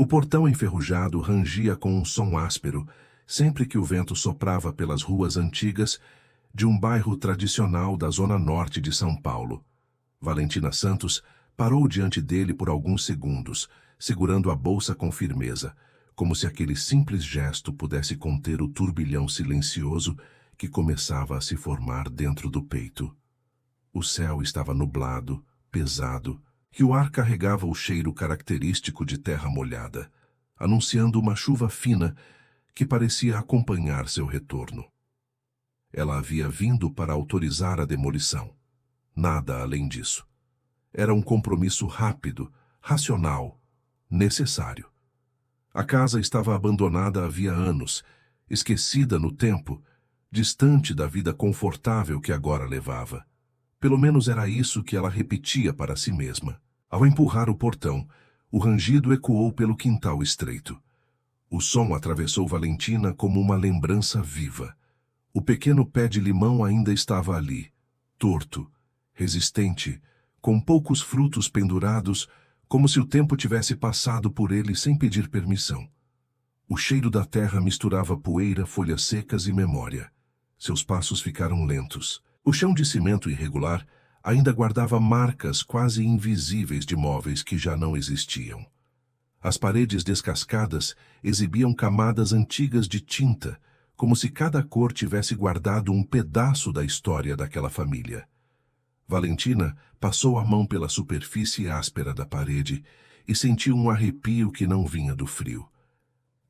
O portão enferrujado rangia com um som áspero, sempre que o vento soprava pelas ruas antigas de um bairro tradicional da zona norte de São Paulo. Valentina Santos parou diante dele por alguns segundos, segurando a bolsa com firmeza, como se aquele simples gesto pudesse conter o turbilhão silencioso que começava a se formar dentro do peito. O céu estava nublado, pesado, e o ar carregava o cheiro característico de terra molhada, anunciando uma chuva fina que parecia acompanhar seu retorno. Ela havia vindo para autorizar a demolição. Nada além disso. Era um compromisso rápido, racional, necessário. A casa estava abandonada havia anos, esquecida no tempo, distante da vida confortável que agora levava. Pelo menos era isso que ela repetia para si mesma. Ao empurrar o portão, o rangido ecoou pelo quintal estreito. O som atravessou Valentina como uma lembrança viva. O pequeno pé de limão ainda estava ali, torto, resistente, com poucos frutos pendurados, como se o tempo tivesse passado por ele sem pedir permissão. O cheiro da terra misturava poeira, folhas secas e memória. Seus passos ficaram lentos. O chão de cimento irregular ainda guardava marcas quase invisíveis de móveis que já não existiam. As paredes descascadas exibiam camadas antigas de tinta, como se cada cor tivesse guardado um pedaço da história daquela família. Valentina passou a mão pela superfície áspera da parede e sentiu um arrepio que não vinha do frio.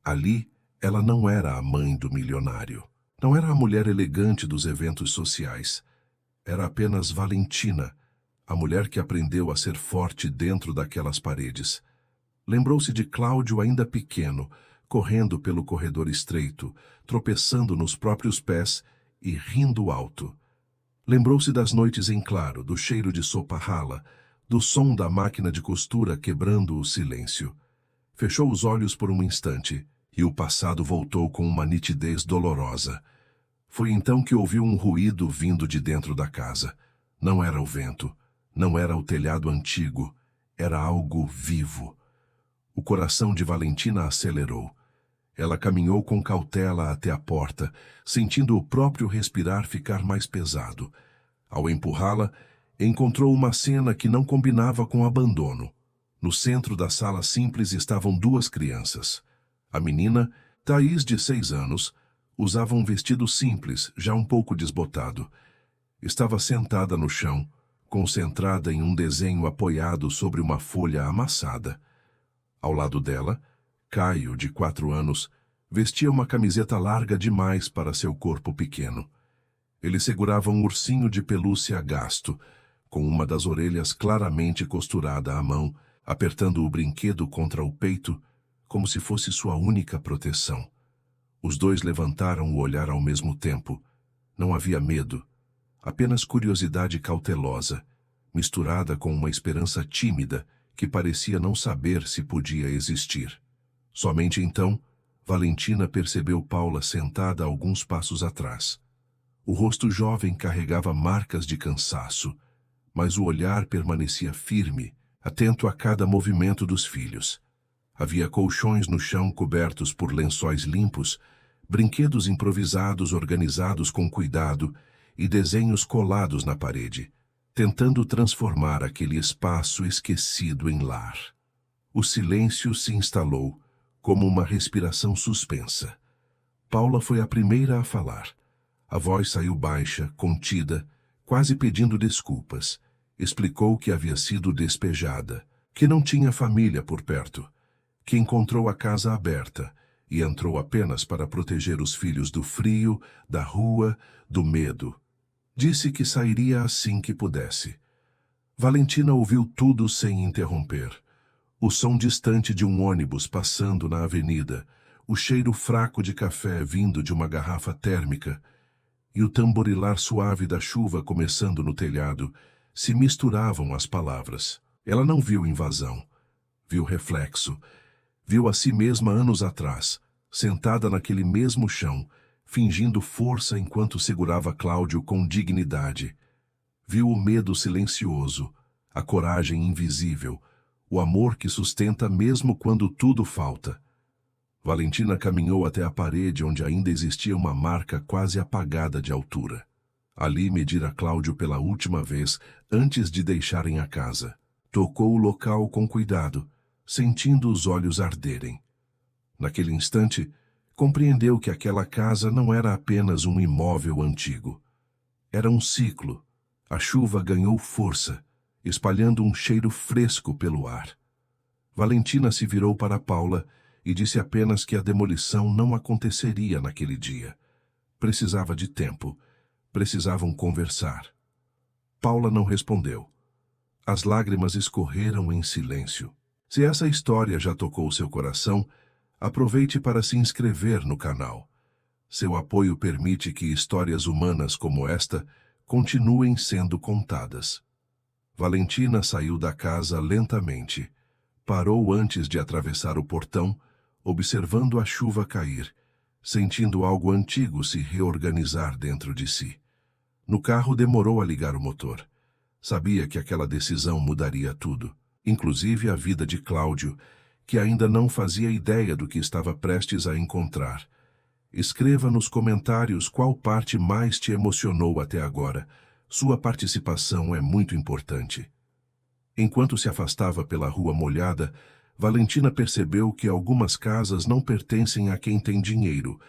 Ali, ela não era a mãe do milionário. Não era a mulher elegante dos eventos sociais. Era apenas Valentina, a mulher que aprendeu a ser forte dentro daquelas paredes. Lembrou-se de Cláudio ainda pequeno, correndo pelo corredor estreito, tropeçando nos próprios pés e rindo alto. Lembrou-se das noites em claro, do cheiro de sopa rala, do som da máquina de costura quebrando o silêncio. Fechou os olhos por um instante, e o passado voltou com uma nitidez dolorosa. Foi então que ouviu um ruído vindo de dentro da casa. Não era o vento, não era o telhado antigo, era algo vivo. O coração de Valentina acelerou. Ela caminhou com cautela até a porta, sentindo o próprio respirar ficar mais pesado. Ao empurrá-la, encontrou uma cena que não combinava com abandono. No centro da sala simples estavam duas crianças. A menina, Thaís, de 6 anos, usava um vestido simples, já um pouco desbotado. Estava sentada no chão, concentrada em um desenho apoiado sobre uma folha amassada. Ao lado dela, Caio, de 4 anos, vestia uma camiseta larga demais para seu corpo pequeno. Ele segurava um ursinho de pelúcia gasto, com uma das orelhas claramente costurada à mão, apertando o brinquedo contra o peito, como se fosse sua única proteção. Os dois levantaram o olhar ao mesmo tempo. Não havia medo, apenas curiosidade cautelosa, misturada com uma esperança tímida que parecia não saber se podia existir. Somente então, Valentina percebeu Paula sentada a alguns passos atrás. O rosto jovem carregava marcas de cansaço, mas o olhar permanecia firme, atento a cada movimento dos filhos. Havia colchões no chão cobertos por lençóis limpos, brinquedos improvisados organizados com cuidado e desenhos colados na parede, tentando transformar aquele espaço esquecido em lar. O silêncio se instalou, como uma respiração suspensa. Paula foi a primeira a falar. A voz saiu baixa, contida, quase pedindo desculpas. Explicou que havia sido despejada, que não tinha família por perto, que encontrou a casa aberta e entrou apenas para proteger os filhos do frio, da rua, do medo. Disse que sairia assim que pudesse. Valentina ouviu tudo sem interromper. O som distante de um ônibus passando na avenida, o cheiro fraco de café vindo de uma garrafa térmica e o tamborilar suave da chuva começando no telhado se misturavam às palavras. Ela não viu invasão, viu reflexo, viu a si mesma anos atrás, sentada naquele mesmo chão, fingindo força enquanto segurava Cláudio com dignidade. Viu o medo silencioso, a coragem invisível, o amor que sustenta mesmo quando tudo falta. Valentina caminhou até a parede onde ainda existia uma marca quase apagada de altura. Ali medira Cláudio pela última vez antes de deixarem a casa. Tocou o local com cuidado, sentindo os olhos arderem. Naquele instante, compreendeu que aquela casa não era apenas um imóvel antigo. Era um ciclo. A chuva ganhou força, espalhando um cheiro fresco pelo ar. Valentina se virou para Paula e disse apenas que a demolição não aconteceria naquele dia. Precisava de tempo. Precisavam conversar. Paula não respondeu. As lágrimas escorreram em silêncio. Se essa história já tocou seu coração, aproveite para se inscrever no canal. Seu apoio permite que histórias humanas como esta continuem sendo contadas. Valentina saiu da casa lentamente. Parou antes de atravessar o portão, observando a chuva cair, sentindo algo antigo se reorganizar dentro de si. No carro demorou a ligar o motor. Sabia que aquela decisão mudaria tudo, inclusive a vida de Cláudio, que ainda não fazia ideia do que estava prestes a encontrar. Escreva nos comentários qual parte mais te emocionou até agora. Sua participação é muito importante. Enquanto se afastava pela rua molhada, Valentina percebeu que algumas casas não pertencem a quem tem dinheiro,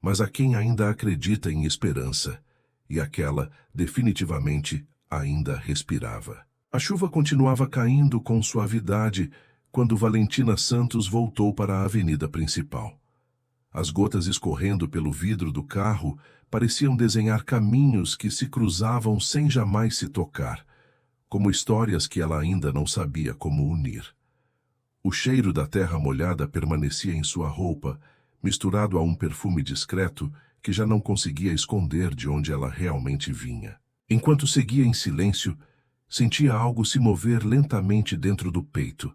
mas a quem ainda acredita em esperança, e aquela, definitivamente, ainda respirava. A chuva continuava caindo com suavidade quando Valentina Santos voltou para a avenida principal. As gotas escorrendo pelo vidro do carro pareciam desenhar caminhos que se cruzavam sem jamais se tocar, como histórias que ela ainda não sabia como unir. O cheiro da terra molhada permanecia em sua roupa, misturado a um perfume discreto que já não conseguia esconder de onde ela realmente vinha. Enquanto seguia em silêncio, sentia algo se mover lentamente dentro do peito,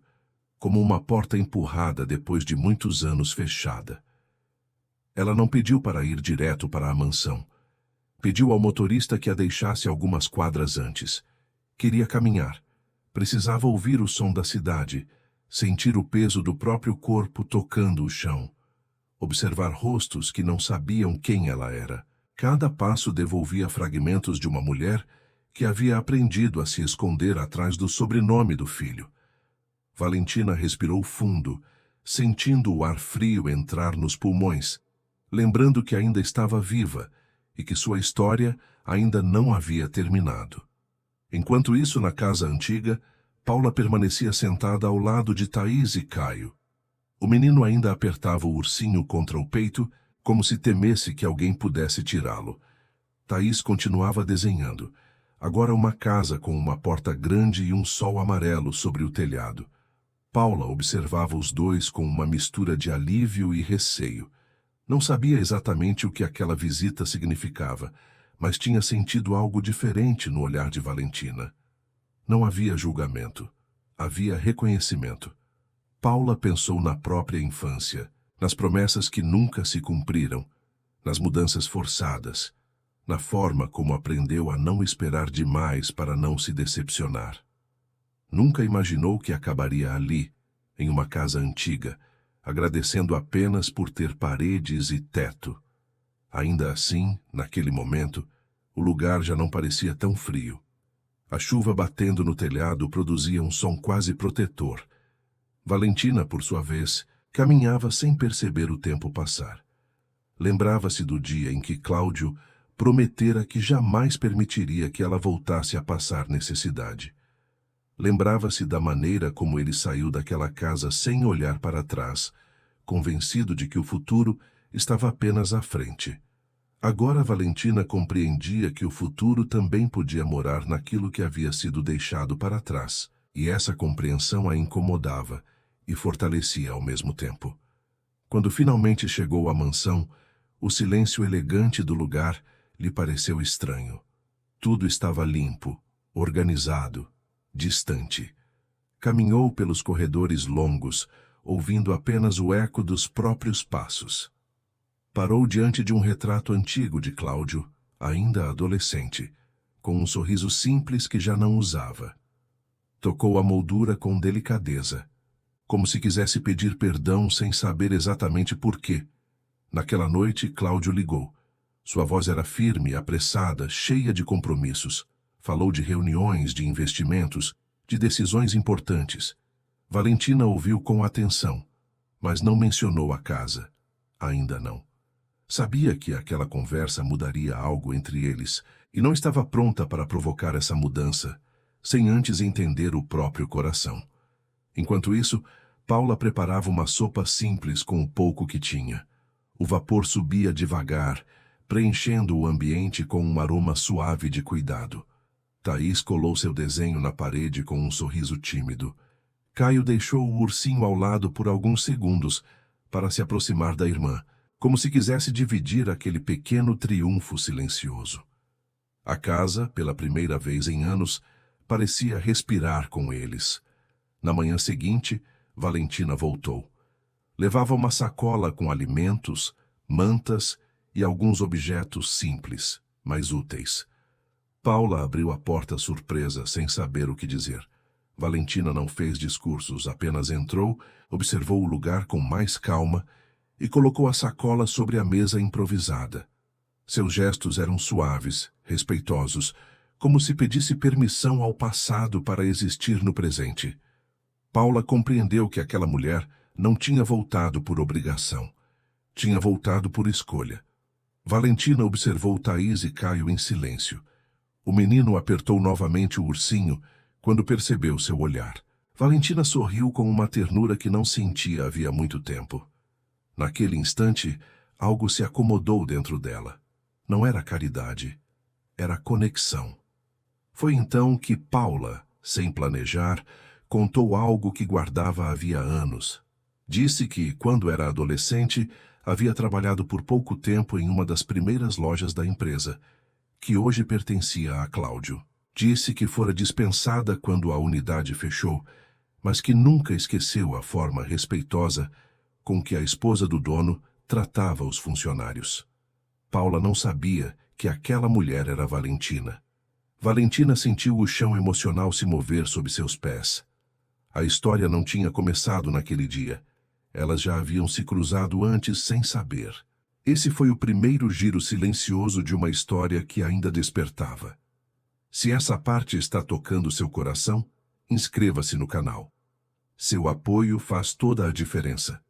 como uma porta empurrada depois de muitos anos fechada. Ela não pediu para ir direto para a mansão. Pediu ao motorista que a deixasse algumas quadras antes. Queria caminhar. Precisava ouvir o som da cidade, sentir o peso do próprio corpo tocando o chão. Observar rostos que não sabiam quem ela era. Cada passo devolvia fragmentos de uma mulher que havia aprendido a se esconder atrás do sobrenome do filho. Valentina respirou fundo, sentindo o ar frio entrar nos pulmões, lembrando que ainda estava viva e que sua história ainda não havia terminado. Enquanto isso, na casa antiga, Paula permanecia sentada ao lado de Thaís e Caio. O menino ainda apertava o ursinho contra o peito, como se temesse que alguém pudesse tirá-lo. Thaís continuava desenhando, agora uma casa com uma porta grande e um sol amarelo sobre o telhado. Paula observava os dois com uma mistura de alívio e receio. Não sabia exatamente o que aquela visita significava, mas tinha sentido algo diferente no olhar de Valentina. Não havia julgamento. Havia reconhecimento. Paula pensou na própria infância, nas promessas que nunca se cumpriram, nas mudanças forçadas, na forma como aprendeu a não esperar demais para não se decepcionar. Nunca imaginou que acabaria ali, em uma casa antiga, agradecendo apenas por ter paredes e teto. Ainda assim, naquele momento, o lugar já não parecia tão frio. A chuva batendo no telhado produzia um som quase protetor. Valentina, por sua vez, caminhava sem perceber o tempo passar. Lembrava-se do dia em que Cláudio prometera que jamais permitiria que ela voltasse a passar necessidade. Lembrava-se da maneira como ele saiu daquela casa sem olhar para trás, convencido de que o futuro estava apenas à frente. Agora Valentina compreendia que o futuro também podia morar naquilo que havia sido deixado para trás, e essa compreensão a incomodava e fortalecia ao mesmo tempo. Quando finalmente chegou à mansão, o silêncio elegante do lugar lhe pareceu estranho. Tudo estava limpo, organizado, distante. Caminhou pelos corredores longos, ouvindo apenas o eco dos próprios passos. Parou diante de um retrato antigo de Cláudio, ainda adolescente, com um sorriso simples que já não usava. Tocou a moldura com delicadeza, como se quisesse pedir perdão sem saber exatamente por quê. Naquela noite, Cláudio ligou. Sua voz era firme, apressada, cheia de compromissos. Falou de reuniões, de investimentos, de decisões importantes. Valentina ouviu com atenção, mas não mencionou a casa. Ainda não. Sabia que aquela conversa mudaria algo entre eles e não estava pronta para provocar essa mudança, sem antes entender o próprio coração. Enquanto isso, Paula preparava uma sopa simples com o pouco que tinha. O vapor subia devagar, preenchendo o ambiente com um aroma suave de cuidado. Thaís colou seu desenho na parede com um sorriso tímido. Caio deixou o ursinho ao lado por alguns segundos para se aproximar da irmã, como se quisesse dividir aquele pequeno triunfo silencioso. A casa, pela primeira vez em anos, parecia respirar com eles. Na manhã seguinte, Valentina voltou. Levava uma sacola com alimentos, mantas e alguns objetos simples, mas úteis. Paula abriu a porta surpresa, sem saber o que dizer. Valentina não fez discursos, apenas entrou, observou o lugar com mais calma e colocou a sacola sobre a mesa improvisada. Seus gestos eram suaves, respeitosos, como se pedisse permissão ao passado para existir no presente. Paula compreendeu que aquela mulher não tinha voltado por obrigação. Tinha voltado por escolha. Valentina observou Thaís e Caio em silêncio. O menino apertou novamente o ursinho quando percebeu seu olhar. Valentina sorriu com uma ternura que não sentia havia muito tempo. Naquele instante, algo se acomodou dentro dela. Não era caridade, era conexão. Foi então que Paula, sem planejar, contou algo que guardava havia anos. Disse que, quando era adolescente, havia trabalhado por pouco tempo em uma das primeiras lojas da empresa, que hoje pertencia a Cláudio. Disse que fora dispensada quando a unidade fechou, mas que nunca esqueceu a forma respeitosa com que a esposa do dono tratava os funcionários. Paula não sabia que aquela mulher era Valentina. Valentina sentiu o chão emocional se mover sob seus pés. A história não tinha começado naquele dia. Elas já haviam se cruzado antes sem saber. Esse foi o primeiro giro silencioso de uma história que ainda despertava. Se essa parte está tocando seu coração, inscreva-se no canal. Seu apoio faz toda a diferença.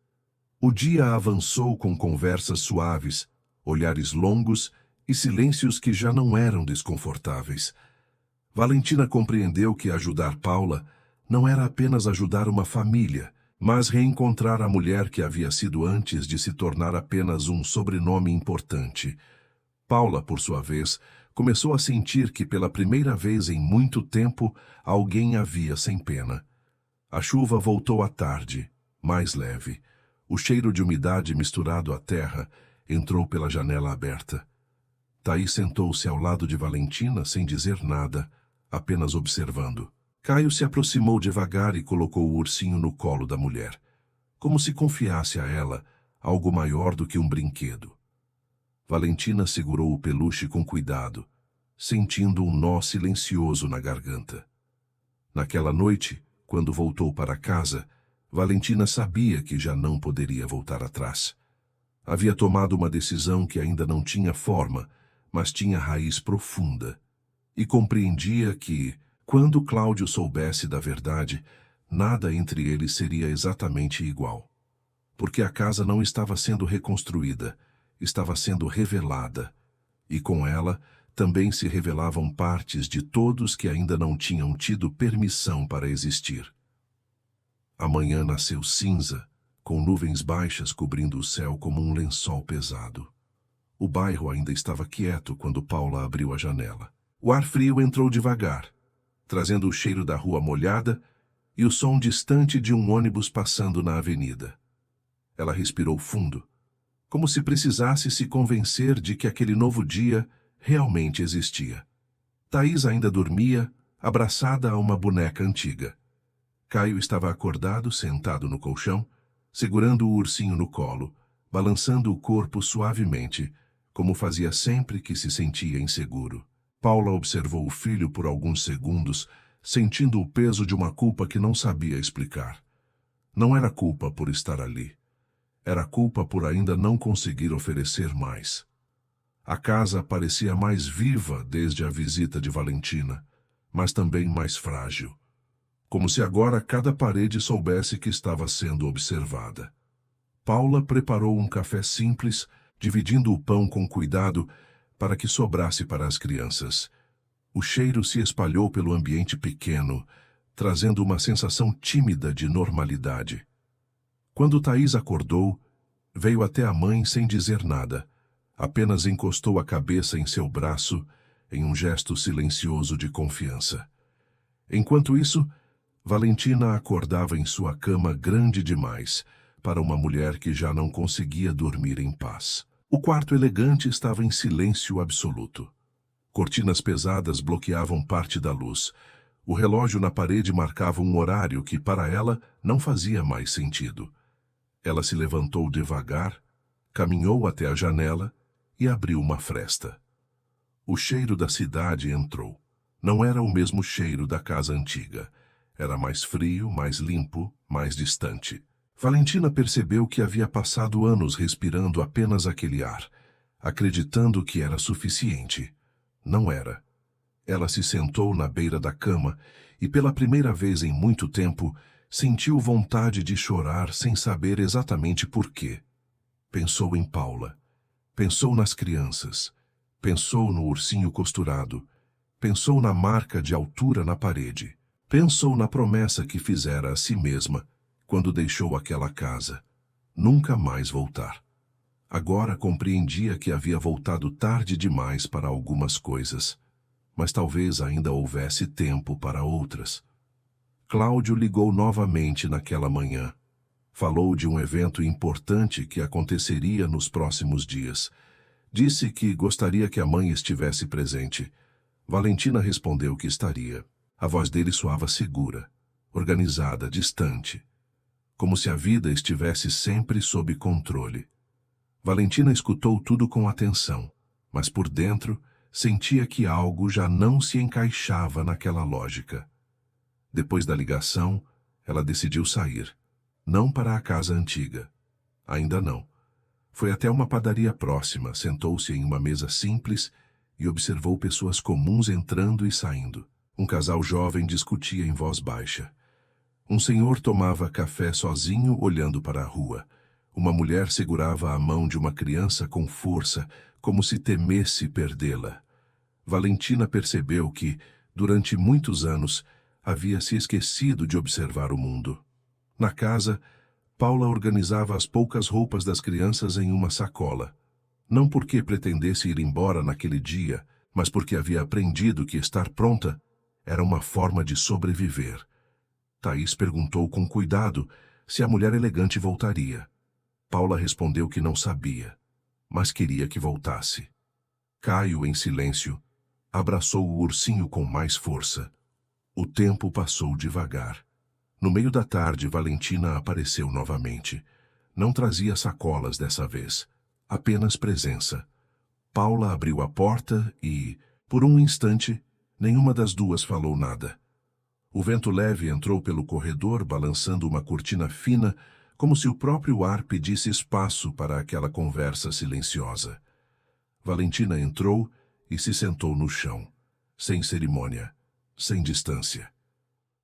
O dia avançou com conversas suaves, olhares longos e silêncios que já não eram desconfortáveis. Valentina compreendeu que ajudar Paula não era apenas ajudar uma família, mas reencontrar a mulher que havia sido antes de se tornar apenas um sobrenome importante. Paula, por sua vez, começou a sentir que pela primeira vez em muito tempo alguém a via sem pena. A chuva voltou à tarde, mais leve. O cheiro de umidade misturado à terra entrou pela janela aberta. Thaís sentou-se ao lado de Valentina sem dizer nada, apenas observando. Caio se aproximou devagar e colocou o ursinho no colo da mulher, como se confiasse a ela algo maior do que um brinquedo. Valentina segurou o peluche com cuidado, sentindo um nó silencioso na garganta. Naquela noite, quando voltou para casa, Valentina sabia que já não poderia voltar atrás. Havia tomado uma decisão que ainda não tinha forma, mas tinha raiz profunda. E compreendia que, quando Cláudio soubesse da verdade, nada entre eles seria exatamente igual. Porque a casa não estava sendo reconstruída, estava sendo revelada. E com ela, também se revelavam partes de todos que ainda não tinham tido permissão para existir. A manhã nasceu cinza, com nuvens baixas cobrindo o céu como um lençol pesado. O bairro ainda estava quieto quando Paula abriu a janela. O ar frio entrou devagar, trazendo o cheiro da rua molhada e o som distante de um ônibus passando na avenida. Ela respirou fundo, como se precisasse se convencer de que aquele novo dia realmente existia. Thaís ainda dormia, abraçada a uma boneca antiga. Caio estava acordado, sentado no colchão, segurando o ursinho no colo, balançando o corpo suavemente, como fazia sempre que se sentia inseguro. Paula observou o filho por alguns segundos, sentindo o peso de uma culpa que não sabia explicar. Não era culpa por estar ali. Era culpa por ainda não conseguir oferecer mais. A casa parecia mais viva desde a visita de Valentina, mas também mais frágil. Como se agora cada parede soubesse que estava sendo observada. Paula preparou um café simples, dividindo o pão com cuidado para que sobrasse para as crianças. O cheiro se espalhou pelo ambiente pequeno, trazendo uma sensação tímida de normalidade. Quando Thaís acordou, veio até a mãe sem dizer nada. Apenas encostou a cabeça em seu braço, em um gesto silencioso de confiança. Enquanto isso, Valentina acordava em sua cama grande demais para uma mulher que já não conseguia dormir em paz. O quarto elegante estava em silêncio absoluto. Cortinas pesadas bloqueavam parte da luz. O relógio na parede marcava um horário que, para ela, não fazia mais sentido. Ela se levantou devagar, caminhou até a janela e abriu uma fresta. O cheiro da cidade entrou. Não era o mesmo cheiro da casa antiga. Era mais frio, mais limpo, mais distante. Valentina percebeu que havia passado anos respirando apenas aquele ar, acreditando que era suficiente. Não era. Ela se sentou na beira da cama e, pela primeira vez em muito tempo, sentiu vontade de chorar sem saber exatamente por quê. Pensou em Paula. Pensou nas crianças. Pensou no ursinho costurado. Pensou na marca de altura na parede. Pensou na promessa que fizera a si mesma quando deixou aquela casa. Nunca mais voltar. Agora compreendia que havia voltado tarde demais para algumas coisas, mas talvez ainda houvesse tempo para outras. Cláudio ligou novamente naquela manhã. Falou de um evento importante que aconteceria nos próximos dias. Disse que gostaria que a mãe estivesse presente. Valentina respondeu que estaria. A voz dele soava segura, organizada, distante, como se a vida estivesse sempre sob controle. Valentina escutou tudo com atenção, mas por dentro sentia que algo já não se encaixava naquela lógica. Depois da ligação, ela decidiu sair. Não para a casa antiga. Ainda não. Foi até uma padaria próxima, sentou-se em uma mesa simples e observou pessoas comuns entrando e saindo. Um casal jovem discutia em voz baixa. Um senhor tomava café sozinho olhando para a rua. Uma mulher segurava a mão de uma criança com força, como se temesse perdê-la. Valentina percebeu que, durante muitos anos, havia se esquecido de observar o mundo. Na casa, Paula organizava as poucas roupas das crianças em uma sacola. Não porque pretendesse ir embora naquele dia, mas porque havia aprendido que estar pronta era uma forma de sobreviver. Thaís perguntou com cuidado se a mulher elegante voltaria. Paula respondeu que não sabia, mas queria que voltasse. Caio, em silêncio, abraçou o ursinho com mais força. O tempo passou devagar. No meio da tarde, Valentina apareceu novamente. Não trazia sacolas dessa vez, apenas presença. Paula abriu a porta e, por um instante, nenhuma das duas falou nada. O vento leve entrou pelo corredor, balançando uma cortina fina, como se o próprio ar pedisse espaço para aquela conversa silenciosa. Valentina entrou e se sentou no chão, sem cerimônia, sem distância.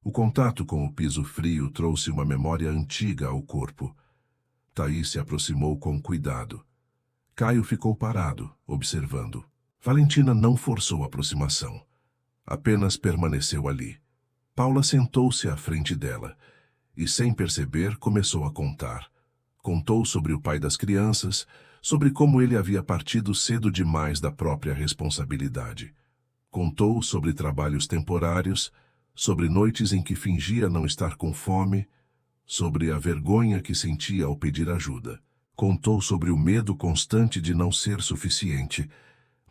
O contato com o piso frio trouxe uma memória antiga ao corpo. Thaís se aproximou com cuidado. Caio ficou parado, observando. Valentina não forçou a aproximação. Apenas permaneceu ali. Paula sentou-se à frente dela e, sem perceber, começou a contar. Contou sobre o pai das crianças, sobre como ele havia partido cedo demais da própria responsabilidade. Contou sobre trabalhos temporários, sobre noites em que fingia não estar com fome, sobre a vergonha que sentia ao pedir ajuda. Contou sobre o medo constante de não ser suficiente.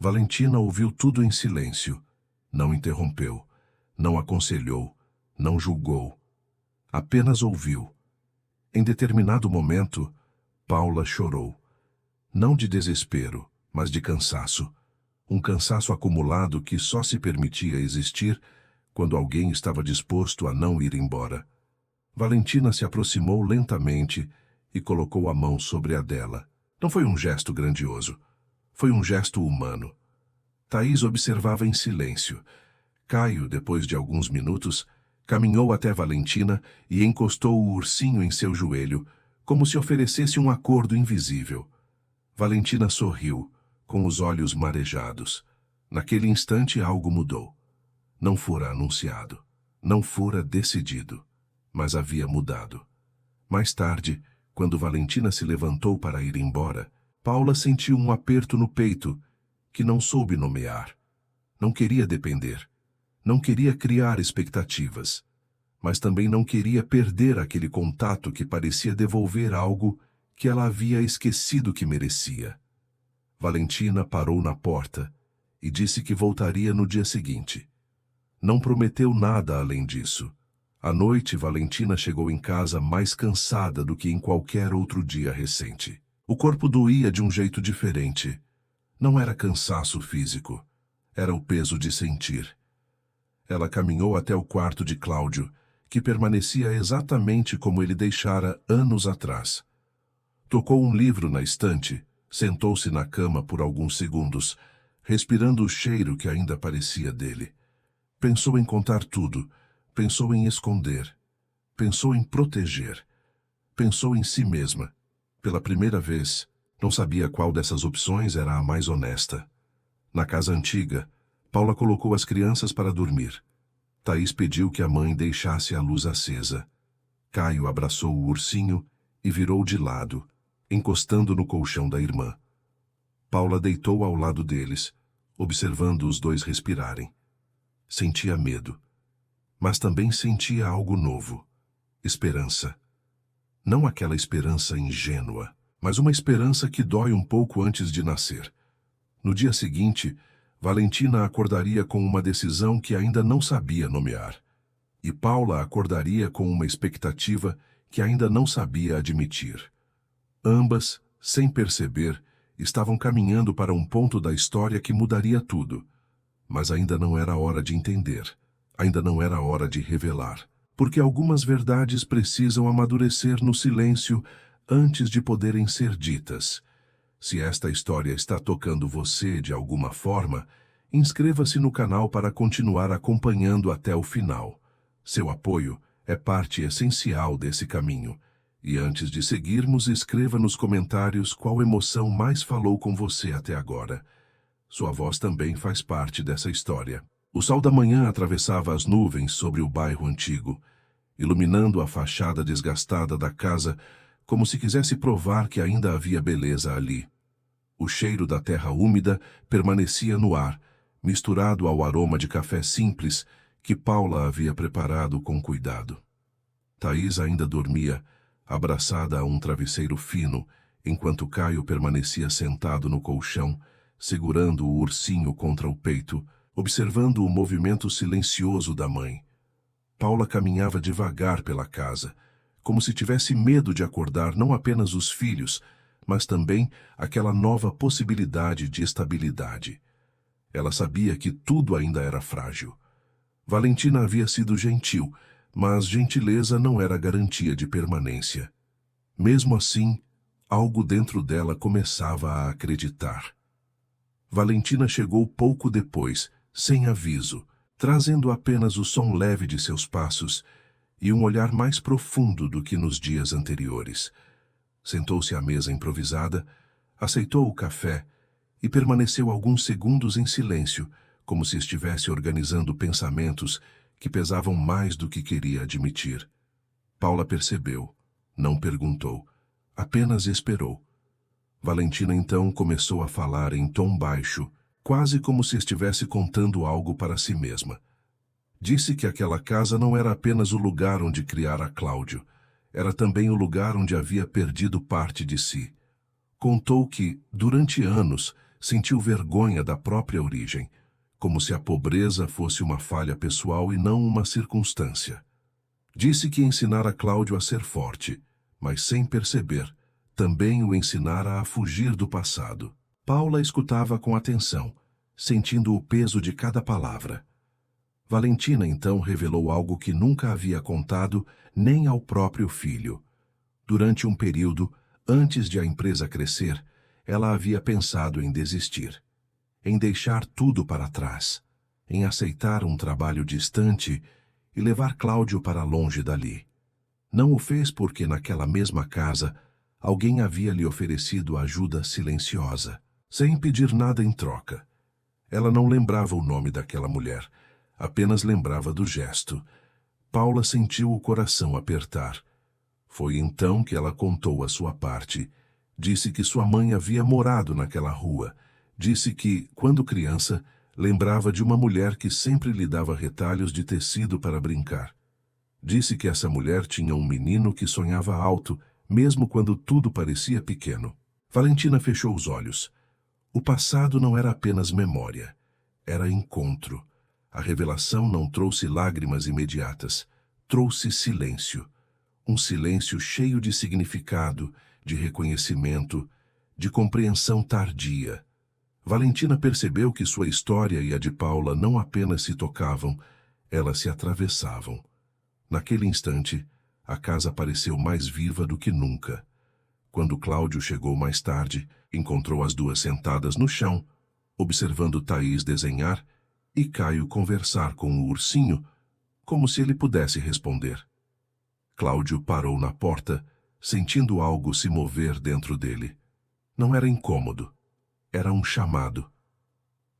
Valentina ouviu tudo em silêncio. Não interrompeu, não aconselhou, não julgou. Apenas ouviu. Em determinado momento, Paula chorou. Não de desespero, mas de cansaço. Um cansaço acumulado que só se permitia existir quando alguém estava disposto a não ir embora. Valentina se aproximou lentamente e colocou a mão sobre a dela. Não foi um gesto grandioso. Foi um gesto humano. Thaís observava em silêncio. Caio, depois de alguns minutos, caminhou até Valentina e encostou o ursinho em seu joelho, como se oferecesse um acordo invisível. Valentina sorriu, com os olhos marejados. Naquele instante algo mudou. Não fora anunciado, não fora decidido, mas havia mudado. Mais tarde, quando Valentina se levantou para ir embora, Paula sentiu um aperto no peito que não soube nomear. Não queria depender, não queria criar expectativas, mas também não queria perder aquele contato que parecia devolver algo que ela havia esquecido que merecia. Valentina parou na porta e disse que voltaria no dia seguinte. Não prometeu nada além disso. À noite, Valentina chegou em casa mais cansada do que em qualquer outro dia recente. O corpo doía de um jeito diferente. Não era cansaço físico, era o peso de sentir. Ela caminhou até o quarto de Cláudio, que permanecia exatamente como ele deixara anos atrás. Tocou um livro na estante, sentou-se na cama por alguns segundos, respirando o cheiro que ainda parecia dele. Pensou em contar tudo, pensou em esconder, pensou em proteger, pensou em si mesma. Pela primeira vez, não sabia qual dessas opções era a mais honesta. Na casa antiga, Paula colocou as crianças para dormir. Thaís pediu que a mãe deixasse a luz acesa. Caio abraçou o ursinho e virou de lado, encostando no colchão da irmã. Paula deitou ao lado deles, observando os dois respirarem. Sentia medo, mas também sentia algo novo. Esperança. Não aquela esperança ingênua, mas uma esperança que dói um pouco antes de nascer. No dia seguinte, Valentina acordaria com uma decisão que ainda não sabia nomear. E Paula acordaria com uma expectativa que ainda não sabia admitir. Ambas, sem perceber, estavam caminhando para um ponto da história que mudaria tudo. Mas ainda não era hora de entender. Ainda não era hora de revelar. Porque algumas verdades precisam amadurecer no silêncio antes de poderem ser ditas. Se esta história está tocando você de alguma forma, inscreva-se no canal para continuar acompanhando até o final. Seu apoio é parte essencial desse caminho. E antes de seguirmos, escreva nos comentários qual emoção mais falou com você até agora. Sua voz também faz parte dessa história. O sol da manhã atravessava as nuvens sobre o bairro antigo, iluminando a fachada desgastada da casa, como se quisesse provar que ainda havia beleza ali. O cheiro da terra úmida permanecia no ar, misturado ao aroma de café simples que Paula havia preparado com cuidado. Thaís ainda dormia, abraçada a um travesseiro fino, enquanto Caio permanecia sentado no colchão, segurando o ursinho contra o peito, observando o movimento silencioso da mãe. Paula caminhava devagar pela casa, como se tivesse medo de acordar não apenas os filhos, mas também aquela nova possibilidade de estabilidade. Ela sabia que tudo ainda era frágil. Valentina havia sido gentil, mas gentileza não era garantia de permanência. Mesmo assim, algo dentro dela começava a acreditar. Valentina chegou pouco depois, sem aviso, trazendo apenas o som leve de seus passos e um olhar mais profundo do que nos dias anteriores. Sentou-se à mesa improvisada, aceitou o café e permaneceu alguns segundos em silêncio, como se estivesse organizando pensamentos que pesavam mais do que queria admitir. Paula percebeu, não perguntou, apenas esperou. Valentina então começou a falar em tom baixo, quase como se estivesse contando algo para si mesma. Disse que aquela casa não era apenas o lugar onde criara Cláudio, era também o lugar onde havia perdido parte de si. Contou que, durante anos, sentiu vergonha da própria origem, como se a pobreza fosse uma falha pessoal e não uma circunstância. Disse que ensinara Cláudio a ser forte, mas sem perceber, também o ensinara a fugir do passado. Paula escutava com atenção, sentindo o peso de cada palavra. Valentina então revelou algo que nunca havia contado nem ao próprio filho. Durante um período, antes de a empresa crescer, ela havia pensado em desistir, em deixar tudo para trás, em aceitar um trabalho distante e levar Cláudio para longe dali. Não o fez porque naquela mesma casa alguém havia lhe oferecido ajuda silenciosa, sem pedir nada em troca. Ela não lembrava o nome daquela mulher, apenas lembrava do gesto. Paula sentiu o coração apertar. Foi então que ela contou a sua parte. Disse que sua mãe havia morado naquela rua. Disse que, quando criança, lembrava de uma mulher que sempre lhe dava retalhos de tecido para brincar. Disse que essa mulher tinha um menino que sonhava alto, mesmo quando tudo parecia pequeno. Valentina fechou os olhos. O passado não era apenas memória, era encontro. A revelação não trouxe lágrimas imediatas, trouxe silêncio. Um silêncio cheio de significado, de reconhecimento, de compreensão tardia. Valentina percebeu que sua história e a de Paula não apenas se tocavam, elas se atravessavam. Naquele instante, a casa pareceu mais viva do que nunca. Quando Cláudio chegou mais tarde, encontrou as duas sentadas no chão, observando Thaís desenhar e Caio conversar com o ursinho, como se ele pudesse responder. Cláudio parou na porta, sentindo algo se mover dentro dele. Não era incômodo, era um chamado.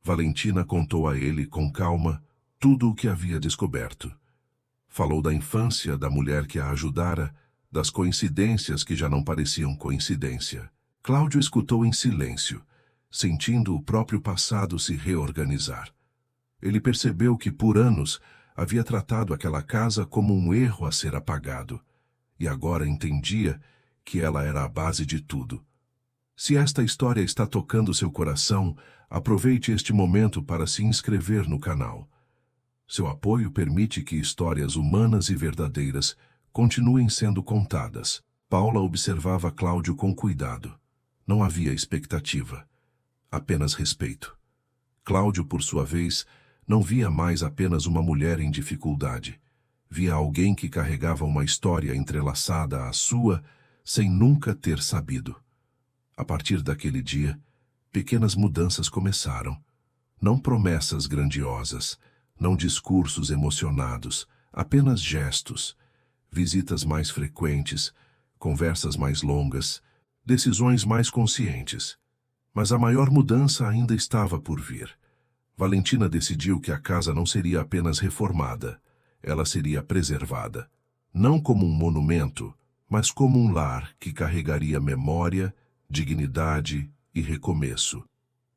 Valentina contou a ele com calma tudo o que havia descoberto. Falou da infância da mulher que a ajudara, das coincidências que já não pareciam coincidência. Cláudio escutou em silêncio, sentindo o próprio passado se reorganizar. Ele percebeu que, por anos, havia tratado aquela casa como um erro a ser apagado, e agora entendia que ela era a base de tudo. Se esta história está tocando seu coração, aproveite este momento para se inscrever no canal. Seu apoio permite que histórias humanas e verdadeiras continuem sendo contadas. Paula observava Cláudio com cuidado. Não havia expectativa, apenas respeito. Cláudio, por sua vez, não via mais apenas uma mulher em dificuldade. Via alguém que carregava uma história entrelaçada à sua, sem nunca ter sabido. A partir daquele dia, pequenas mudanças começaram. Não promessas grandiosas, não discursos emocionados, apenas gestos, visitas mais frequentes, conversas mais longas, decisões mais conscientes. Mas a maior mudança ainda estava por vir. Valentina decidiu que a casa não seria apenas reformada, ela seria preservada. Não como um monumento, mas como um lar que carregaria memória, dignidade e recomeço.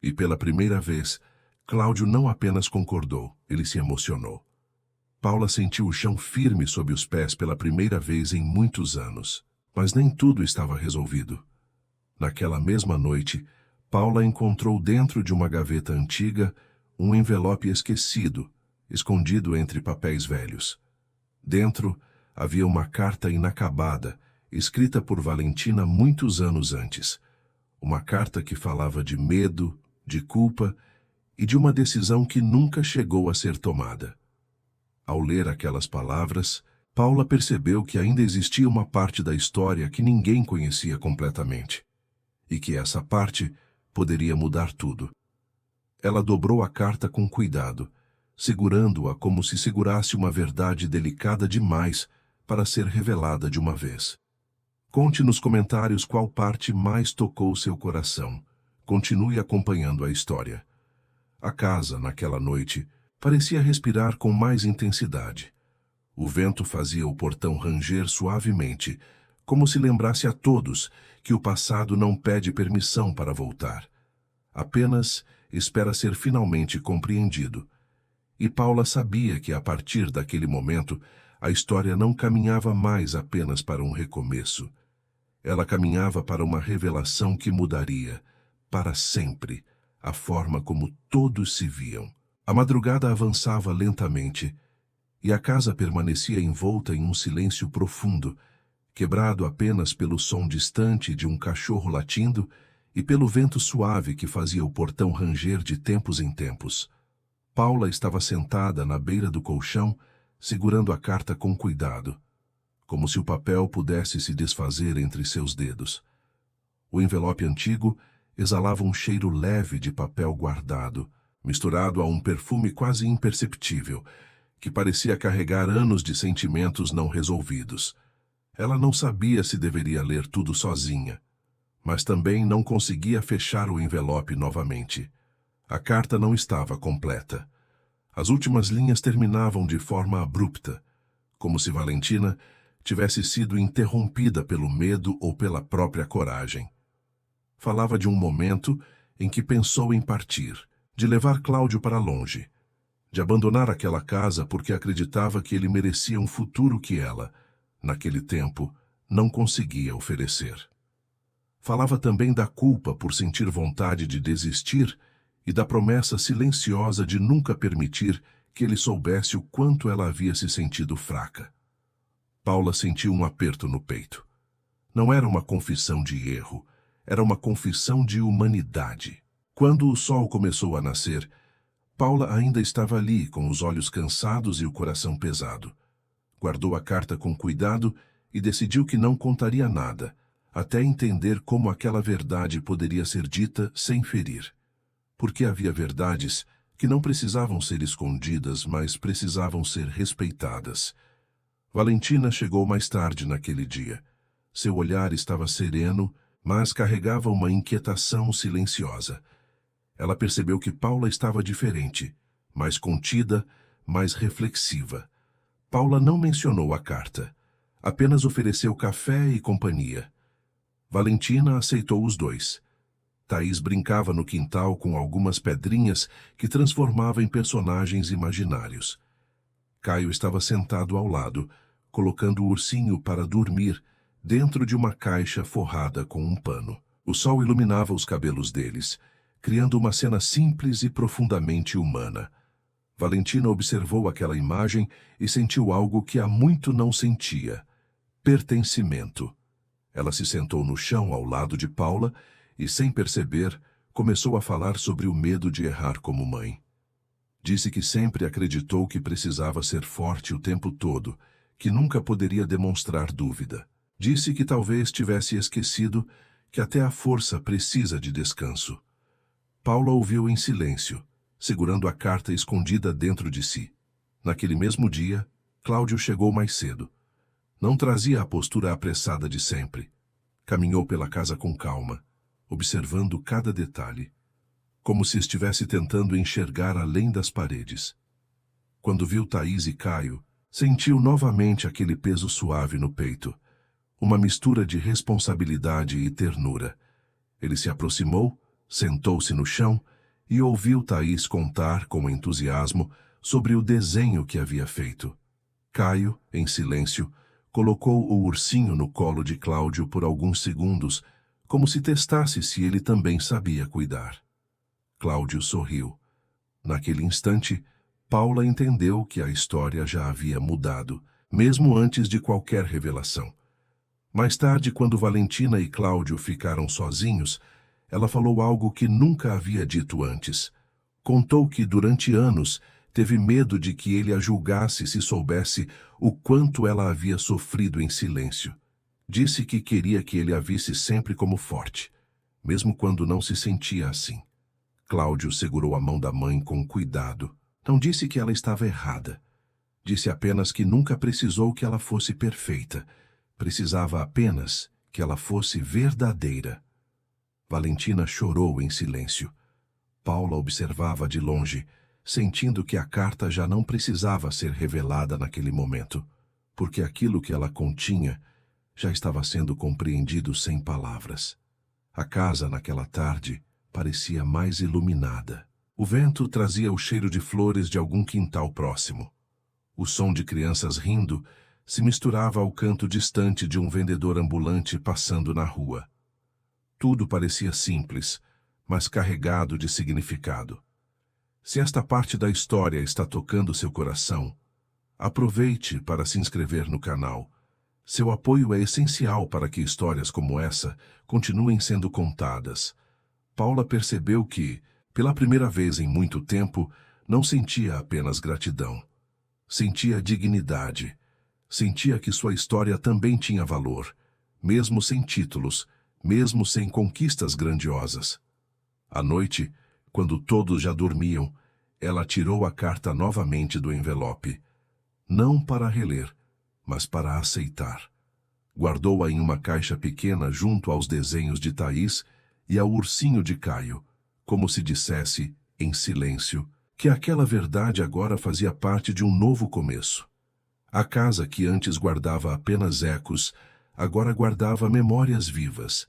E pela primeira vez, Cláudio não apenas concordou, ele se emocionou. Paula sentiu o chão firme sob os pés pela primeira vez em muitos anos. Mas nem tudo estava resolvido. Naquela mesma noite, Paula encontrou dentro de uma gaveta antiga um envelope esquecido, escondido entre papéis velhos. Dentro havia uma carta inacabada, escrita por Valentina muitos anos antes. Uma carta que falava de medo, de culpa e de uma decisão que nunca chegou a ser tomada. Ao ler aquelas palavras, Paula percebeu que ainda existia uma parte da história que ninguém conhecia completamente, e que essa parte poderia mudar tudo. Ela dobrou a carta com cuidado, segurando-a como se segurasse uma verdade delicada demais para ser revelada de uma vez. Conte nos comentários qual parte mais tocou seu coração. Continue acompanhando a história. A casa, naquela noite, parecia respirar com mais intensidade. O vento fazia o portão ranger suavemente, como se lembrasse a todos que o passado não pede permissão para voltar. Apenas espera ser finalmente compreendido. E Paula sabia que, a partir daquele momento, a história não caminhava mais apenas para um recomeço. Ela caminhava para uma revelação que mudaria, para sempre, a forma como todos se viam. A madrugada avançava lentamente, e a casa permanecia envolta em um silêncio profundo, quebrado apenas pelo som distante de um cachorro latindo e pelo vento suave que fazia o portão ranger de tempos em tempos. Paula estava sentada na beira do colchão, segurando a carta com cuidado, como se o papel pudesse se desfazer entre seus dedos. O envelope antigo exalava um cheiro leve de papel guardado, misturado a um perfume quase imperceptível, que parecia carregar anos de sentimentos não resolvidos. Ela não sabia se deveria ler tudo sozinha, mas também não conseguia fechar o envelope novamente. A carta não estava completa. As últimas linhas terminavam de forma abrupta, como se Valentina tivesse sido interrompida pelo medo ou pela própria coragem. Falava de um momento em que pensou em partir, de levar Cláudio para longe, de abandonar aquela casa porque acreditava que ele merecia um futuro que ela, naquele tempo, não conseguia oferecer. Falava também da culpa por sentir vontade de desistir e da promessa silenciosa de nunca permitir que ele soubesse o quanto ela havia se sentido fraca. Paula sentiu um aperto no peito. Não era uma confissão de erro, era uma confissão de humanidade. Quando o sol começou a nascer, Paula ainda estava ali, com os olhos cansados e o coração pesado. Guardou a carta com cuidado e decidiu que não contaria nada, até entender como aquela verdade poderia ser dita sem ferir. Porque havia verdades que não precisavam ser escondidas, mas precisavam ser respeitadas. Valentina chegou mais tarde naquele dia. Seu olhar estava sereno, mas carregava uma inquietação silenciosa. Ela percebeu que Paula estava diferente, mais contida, mais reflexiva. Paula não mencionou a carta, apenas ofereceu café e companhia. Valentina aceitou os dois. Thaís brincava no quintal com algumas pedrinhas que transformava em personagens imaginários. Caio estava sentado ao lado, colocando o ursinho para dormir dentro de uma caixa forrada com um pano. O sol iluminava os cabelos deles, criando uma cena simples e profundamente humana. Valentina observou aquela imagem e sentiu algo que há muito não sentia: pertencimento. Ela se sentou no chão ao lado de Paula e, sem perceber, começou a falar sobre o medo de errar como mãe. Disse que sempre acreditou que precisava ser forte o tempo todo, que nunca poderia demonstrar dúvida. Disse que talvez tivesse esquecido que até a força precisa de descanso. Paula ouviu em silêncio, segurando a carta escondida dentro de si. Naquele mesmo dia, Cláudio chegou mais cedo. Não trazia a postura apressada de sempre. Caminhou pela casa com calma, observando cada detalhe, como se estivesse tentando enxergar além das paredes. Quando viu Thaís e Caio, sentiu novamente aquele peso suave no peito, uma mistura de responsabilidade e ternura. Ele se aproximou, sentou-se no chão e ouviu Thaís contar com entusiasmo sobre o desenho que havia feito. Caio, em silêncio, colocou o ursinho no colo de Cláudio por alguns segundos, como se testasse se ele também sabia cuidar. Cláudio sorriu. Naquele instante, Paula entendeu que a história já havia mudado, mesmo antes de qualquer revelação. Mais tarde, quando Valentina e Cláudio ficaram sozinhos, ela falou algo que nunca havia dito antes. Contou que, durante anos, teve medo de que ele a julgasse se soubesse o quanto ela havia sofrido em silêncio. Disse que queria que ele a visse sempre como forte, mesmo quando não se sentia assim. Cláudio segurou a mão da mãe com cuidado. Não disse que ela estava errada. Disse apenas que nunca precisou que ela fosse perfeita. Precisava apenas que ela fosse verdadeira. Valentina chorou em silêncio. Paula observava de longe, sentindo que a carta já não precisava ser revelada naquele momento, porque aquilo que ela continha já estava sendo compreendido sem palavras. A casa, naquela tarde, parecia mais iluminada. O vento trazia o cheiro de flores de algum quintal próximo. O som de crianças rindo se misturava ao canto distante de um vendedor ambulante passando na rua. Tudo parecia simples, mas carregado de significado. Se esta parte da história está tocando seu coração, aproveite para se inscrever no canal. Seu apoio é essencial para que histórias como essa continuem sendo contadas. Paula percebeu que, pela primeira vez em muito tempo, Não sentia apenas gratidão. Sentia dignidade. Sentia que sua história também tinha valor, mesmo sem títulos, mesmo sem conquistas grandiosas. À noite, quando todos já dormiam, ela tirou a carta novamente do envelope. Não para reler, mas para aceitar. Guardou-a em uma caixa pequena junto aos desenhos de Thaís e ao ursinho de Caio, como se dissesse, em silêncio, que aquela verdade agora fazia parte de um novo começo. A casa que antes guardava apenas ecos, agora guardava memórias vivas.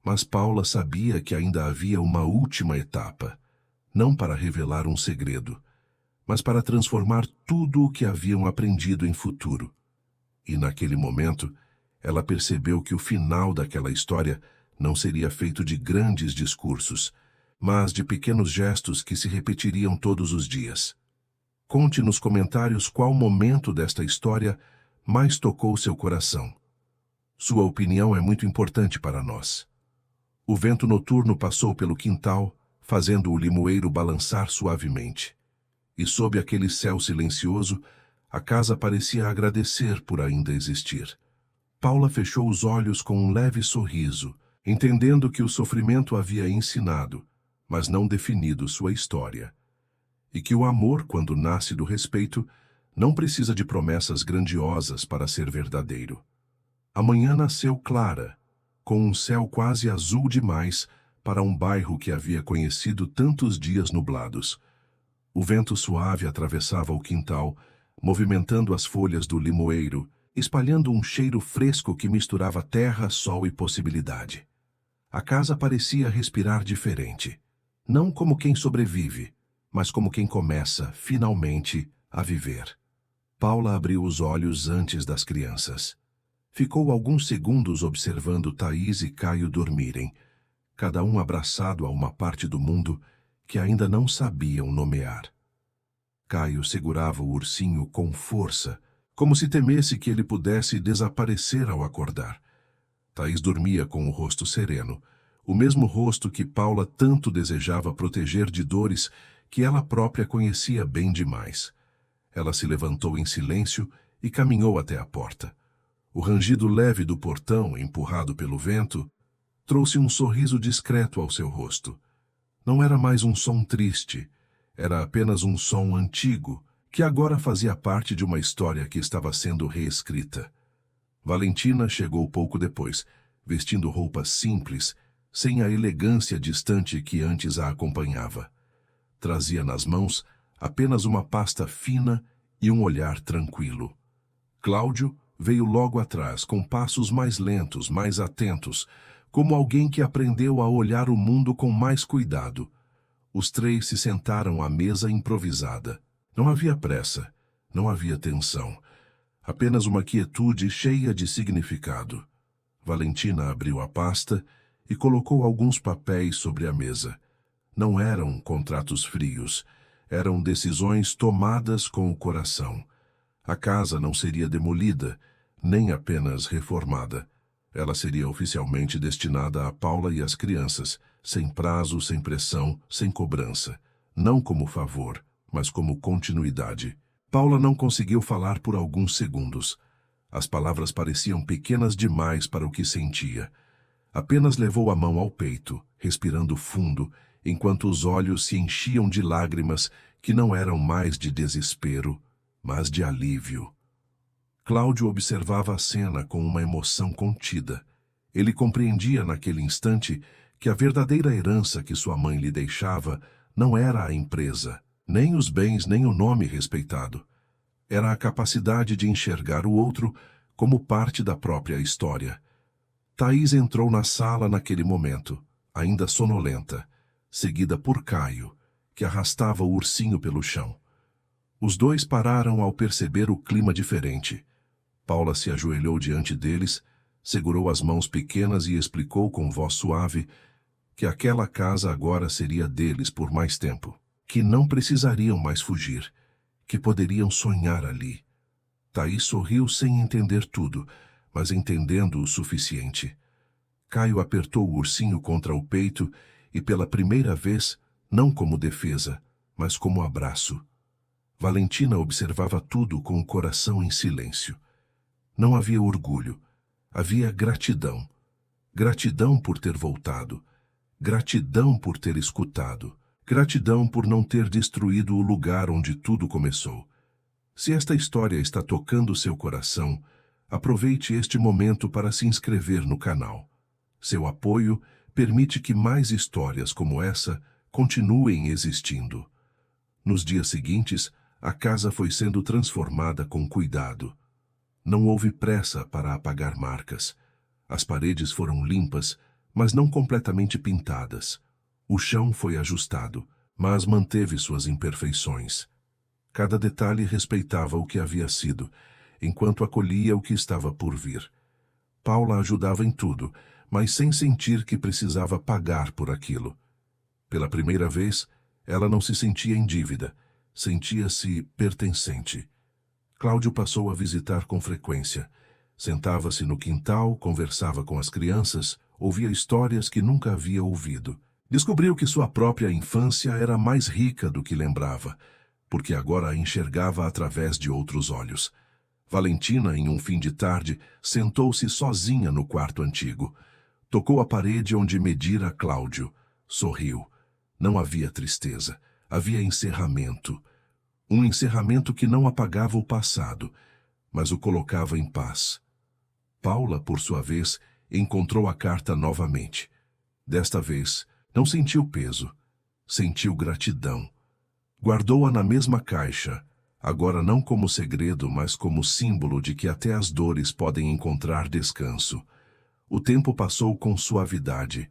Mas Paula sabia que ainda havia uma última etapa, não para revelar um segredo, mas para transformar tudo o que haviam aprendido em futuro. E naquele momento, ela percebeu que o final daquela história não seria feito de grandes discursos, mas de pequenos gestos que se repetiriam todos os dias. Conte nos comentários qual momento desta história mais tocou seu coração. Sua opinião é muito importante para nós. O vento noturno passou pelo quintal, fazendo o limoeiro balançar suavemente. E sob aquele céu silencioso, a casa parecia agradecer por ainda existir. Paula fechou os olhos com um leve sorriso, entendendo que o sofrimento havia ensinado, mas não definido sua história. E que o amor, quando nasce do respeito, não precisa de promessas grandiosas para ser verdadeiro. A manhã nasceu clara, com um céu quase azul demais para um bairro que havia conhecido tantos dias nublados. O vento suave atravessava o quintal, movimentando as folhas do limoeiro, espalhando um cheiro fresco que misturava terra, sol e possibilidade. A casa parecia respirar diferente, não como quem sobrevive, mas como quem começa, finalmente, a viver. Paula abriu os olhos antes das crianças. Ficou alguns segundos observando Thaís e Caio dormirem, cada um abraçado a uma parte do mundo que ainda não sabiam nomear. Caio segurava o ursinho com força, como se temesse que ele pudesse desaparecer ao acordar. Thaís dormia com o rosto sereno, o mesmo rosto que Paula tanto desejava proteger de dores que ela própria conhecia bem demais. Ela se levantou em silêncio e caminhou até a porta. O rangido leve do portão, empurrado pelo vento, trouxe um sorriso discreto ao seu rosto. Não era mais um som triste, era apenas um som antigo, que agora fazia parte de uma história que estava sendo reescrita. Valentina chegou pouco depois, vestindo roupas simples, sem a elegância distante que antes a acompanhava. Trazia nas mãos apenas uma pasta fina e um olhar tranquilo. Cláudio veio logo atrás, com passos mais lentos, mais atentos, como alguém que aprendeu a olhar o mundo com mais cuidado. Os três se sentaram à mesa improvisada. Não havia pressa, não havia tensão, apenas uma quietude cheia de significado. Valentina abriu a pasta e colocou alguns papéis sobre a mesa. Não eram contratos frios, eram decisões tomadas com o coração. A casa não seria demolida, nem apenas reformada. Ela seria oficialmente destinada a Paula e às crianças, sem prazo, sem pressão, sem cobrança. Não como favor, mas como continuidade. Paula não conseguiu falar por alguns segundos. As palavras pareciam pequenas demais para o que sentia. Apenas levou a mão ao peito, respirando fundo, enquanto os olhos se enchiam de lágrimas que não eram mais de desespero, mas de alívio. Cláudio observava a cena com uma emoção contida. Ele compreendia naquele instante que a verdadeira herança que sua mãe lhe deixava não era a empresa, nem os bens, nem o nome respeitado. Era a capacidade de enxergar o outro como parte da própria história. Thaís entrou na sala naquele momento, ainda sonolenta, seguida por Caio, que arrastava o ursinho pelo chão. Os dois pararam ao perceber o clima diferente. Paula se ajoelhou diante deles, segurou as mãos pequenas e explicou com voz suave que aquela casa agora seria deles por mais tempo, que não precisariam mais fugir, que poderiam sonhar ali. Thaís sorriu sem entender tudo, mas entendendo o suficiente. Caio apertou o ursinho contra o peito e, pela primeira vez, não como defesa, mas como abraço. Valentina observava tudo com o coração em silêncio. Não havia orgulho, havia gratidão. Gratidão por ter voltado. Gratidão por ter escutado. Gratidão por não ter destruído o lugar onde tudo começou. Se esta história está tocando seu coração, aproveite este momento para se inscrever no canal. Seu apoio permite que mais histórias como essa continuem existindo. Nos dias seguintes, a casa foi sendo transformada com cuidado. Não houve pressa para apagar marcas. As paredes foram limpas, mas não completamente pintadas. O chão foi ajustado, mas manteve suas imperfeições. Cada detalhe respeitava o que havia sido, enquanto acolhia o que estava por vir. Paula ajudava em tudo, mas sem sentir que precisava pagar por aquilo. Pela primeira vez, ela não se sentia em dívida, sentia-se pertencente. Cláudio passou a visitar com frequência. Sentava-se no quintal, conversava com as crianças, ouvia histórias que nunca havia ouvido. Descobriu que sua própria infância era mais rica do que lembrava, porque agora a enxergava através de outros olhos. Valentina, em um fim de tarde, sentou-se sozinha no quarto antigo. Tocou a parede onde medira Cláudio. Sorriu. Não havia tristeza. Havia encerramento. Um encerramento que não apagava o passado, mas o colocava em paz. Paula, por sua vez, encontrou a carta novamente. Desta vez, não sentiu peso. Sentiu gratidão. Guardou-a na mesma caixa, agora não como segredo, mas como símbolo de que até as dores podem encontrar descanso. O tempo passou com suavidade.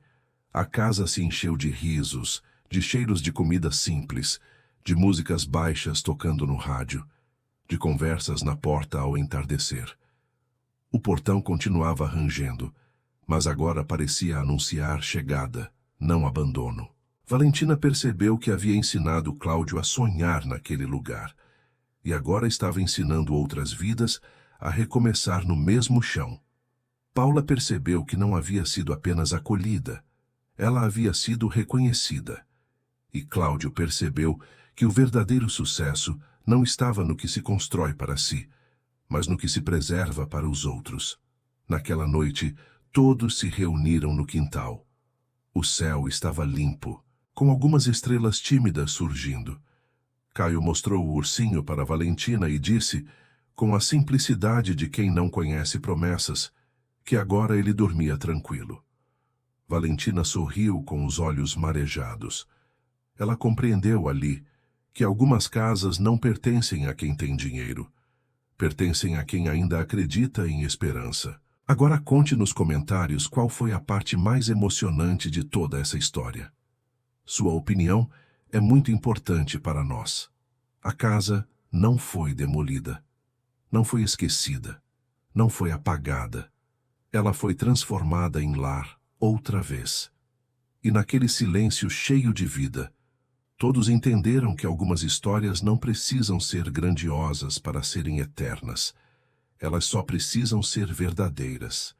A casa se encheu de risos, de cheiros de comida simples, de músicas baixas tocando no rádio, de conversas na porta ao entardecer. O portão continuava rangendo, mas agora parecia anunciar chegada, não abandono. Valentina percebeu que havia ensinado Cláudio a sonhar naquele lugar, e agora estava ensinando outras vidas a recomeçar no mesmo chão. Paula percebeu que não havia sido apenas acolhida, ela havia sido reconhecida. E Cláudio percebeu que o verdadeiro sucesso não estava no que se constrói para si, mas no que se preserva para os outros. Naquela noite, todos se reuniram no quintal. O céu estava limpo, com algumas estrelas tímidas surgindo. Caio mostrou o ursinho para Valentina e disse, com a simplicidade de quem não conhece promessas, que agora ele dormia tranquilo. Valentina sorriu com os olhos marejados. Ela compreendeu ali que algumas casas não pertencem a quem tem dinheiro. Pertencem a quem ainda acredita em esperança. Agora conte nos comentários qual foi a parte mais emocionante de toda essa história. Sua opinião é muito importante para nós. A casa não foi demolida, não foi esquecida, não foi apagada. Ela foi transformada em lar outra vez. E naquele silêncio cheio de vida, todos entenderam que algumas histórias não precisam ser grandiosas para serem eternas. Elas só precisam ser verdadeiras.